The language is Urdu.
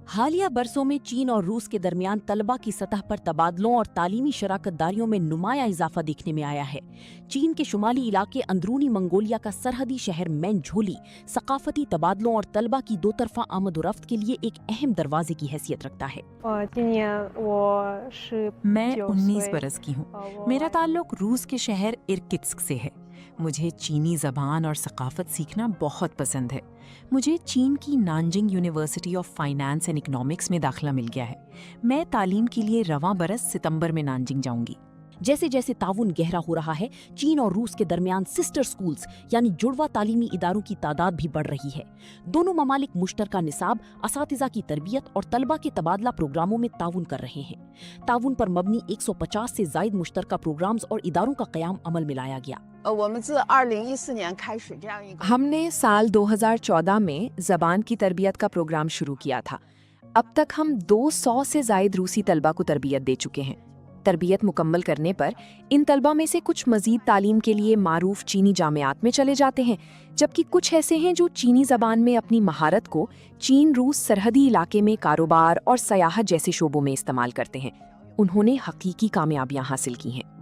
حالیہ برسوں میں چین اور روس کے درمیان طلبہ کی سطح پر تبادلوں اور تعلیمی شراکت داریوں میں نمایاں اضافہ دیکھنے میں آیا ہے۔ چین کے شمالی علاقے اندرونی منگولیا کا سرحدی شہر مینجھولی ثقافتی تبادلوں اور طلبہ کی دو طرفہ آمد و رفت کے لیے ایک اہم دروازے کی حیثیت رکھتا ہے۔ میں 19 برس کی ہوں۔ میرا تعلق روس کے شہر ارکتسک سے ہے۔ مجھے چینی زبان اور ثقافت سیکھنا بہت پسند ہے۔ مجھے چین کی Nanjing university of finance and economics میں داخلہ مل گیا ہے۔ میں تعلیم کے لیے رواں برس ستمبر میں نانجنگ جاؤں گی۔ جیسے جیسے تعاون گہرا ہو رہا ہے، چین اور روس کے درمیان سسٹر سکولز یعنی جڑواں تعلیمی اداروں کی تعداد بھی بڑھ رہی ہے۔ دونوں ممالک مشترکہ نصاب، اساتذہ کی تربیت اور طلبہ کے تبادلہ پروگراموں میں تعاون کر رہے ہیں۔ تعاون پر مبنی 150 سے زائد مشترکہ پروگرامز اور اداروں کا قیام عمل میں لایا گیا۔ ہم نے سال 2014 میں زبان کی تربیت کا پروگرام شروع کیا تھا۔ اب تک ہم 200 سے زائد روسی طلبہ کو تربیت دے چکے ہیں۔ تربیت مکمل کرنے پر ان طلبہ میں سے کچھ مزید تعلیم کے لیے معروف چینی جامعات میں چلے جاتے ہیں، جبکہ کچھ ایسے ہیں جو چینی زبان میں اپنی مہارت کو چین روس سرحدی علاقے میں کاروبار اور سیاحت جیسے شعبوں میں استعمال کرتے ہیں۔ انہوں نے حقیقی کامیابیاں حاصل کی ہیں۔